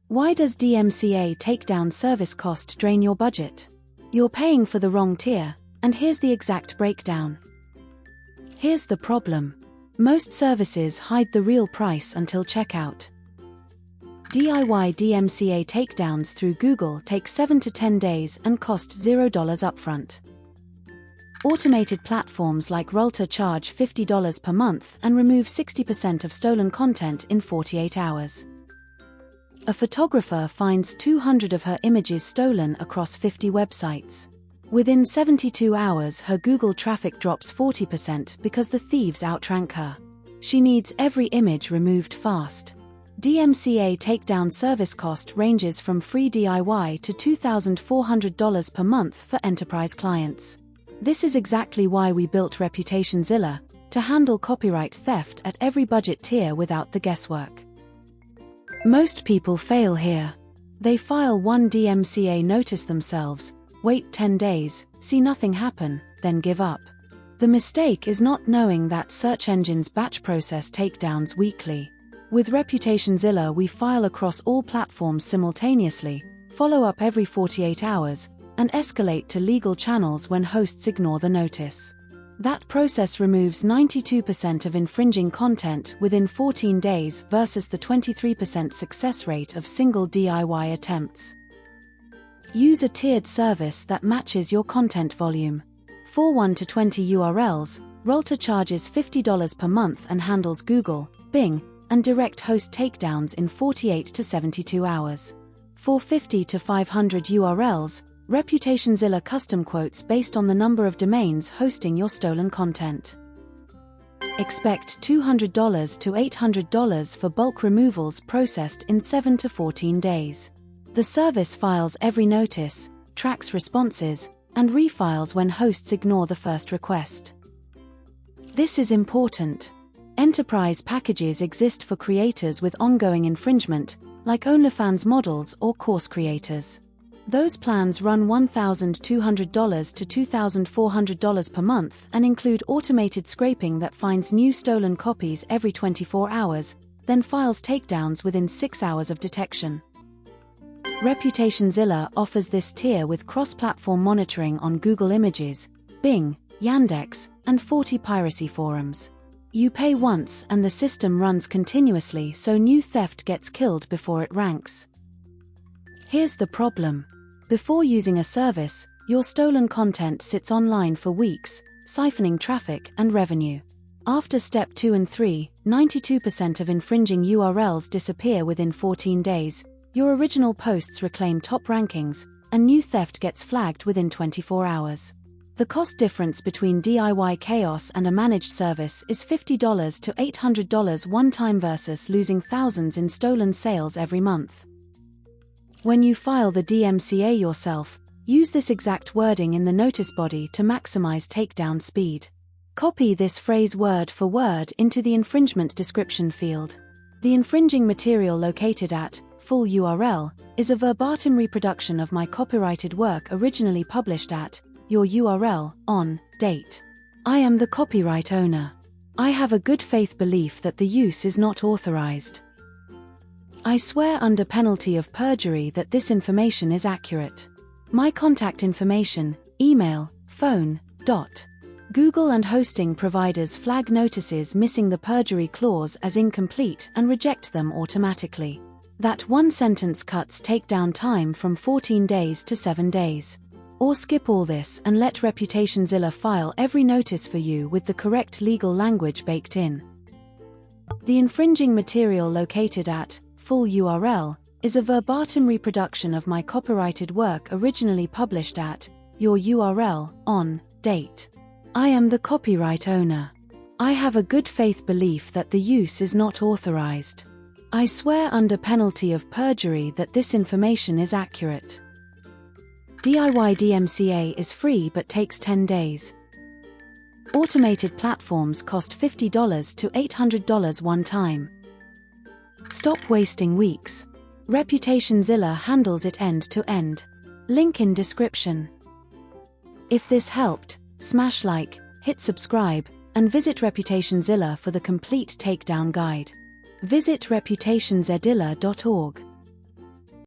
Why does DMCA Takedown service cost drain your budget? You're paying for the wrong tier, and here's the exact breakdown. Here's the problem. Most services hide the real price until checkout. DIY DMCA takedowns through Google take 7 to 10 days and cost $0 upfront. Automated platforms like Rulta charge $50 per month and remove 60% of stolen content in 48 hours. A photographer finds 200 of her images stolen across 50 websites. Within 72 hours, her Google traffic drops 40% because the thieves outrank her. She needs every image removed fast. DMCA takedown service cost ranges from free DIY to $2,400 per month for enterprise clients. This is exactly why we built ReputationZilla, to handle copyright theft at every budget tier without the guesswork. Most people fail here. They file one DMCA notice themselves, wait 10 days, see nothing happen, then give up. The mistake is not knowing that search engines batch process takedowns weekly. With ReputationZilla, we file across all platforms simultaneously, follow up every 48 hours, and escalate to legal channels when hosts ignore the notice. That process removes 92% of infringing content within 14 days versus the 23% success rate of single DIY attempts. Use a tiered service that matches your content volume. For 1 to 20 URLs, Rulta charges $50 per month and handles Google, Bing, and direct host takedowns in 48 to 72 hours. For 50 to 500 URLs, ReputationZilla custom quotes based on the number of domains hosting your stolen content. Expect $200 to $800 for bulk removals processed in 7 to 14 days. The service files every notice, tracks responses, and refiles when hosts ignore the first request. This is important. Enterprise packages exist for creators with ongoing infringement, like OnlyFans models or course creators. Those plans run $1,200 to $2,400 per month and include automated scraping that finds new stolen copies every 24 hours, then files takedowns within 6 hours of detection. ReputationZilla offers this tier with cross-platform monitoring on Google Images, Bing, Yandex, and 40 piracy forums. You pay once and the system runs continuously, so new theft gets killed before it ranks. Here's the problem. Before using a service, your stolen content sits online for weeks, siphoning traffic and revenue. After step 2 and 3, 92% of infringing URLs disappear within 14 days, your original posts reclaim top rankings, and new theft gets flagged within 24 hours. The cost difference between DIY chaos and a managed service is $50 to $800 one time versus losing thousands in stolen sales every month. When you file the DMCA yourself, use this exact wording in the notice body to maximize takedown speed. Copy this phrase word for word into the infringement description field. The infringing material located at full URL is a verbatim reproduction of my copyrighted work originally published at your URL on date. I am the copyright owner. I have a good faith belief that the use is not authorized. I swear under penalty of perjury that this information is accurate. My contact information, email, phone. Google and hosting providers flag notices missing the perjury clause as incomplete and reject them automatically. That one sentence cuts takedown time from 14 days to 7 days. Or skip all this and let ReputationZilla file every notice for you with the correct legal language baked in. The infringing material located at full URL is a verbatim reproduction of my copyrighted work originally published at your URL on date. I am the copyright owner. I have a good faith belief that the use is not authorized. I swear under penalty of perjury that this information is accurate. DIY DMCA is free but takes 10 days. Automated platforms cost $50 to $800 one time. Stop wasting weeks. ReputationZilla handles it end to end. Link in description. If this helped, smash like, hit subscribe, and visit ReputationZilla for the complete takedown guide. Visit reputationzilla.org.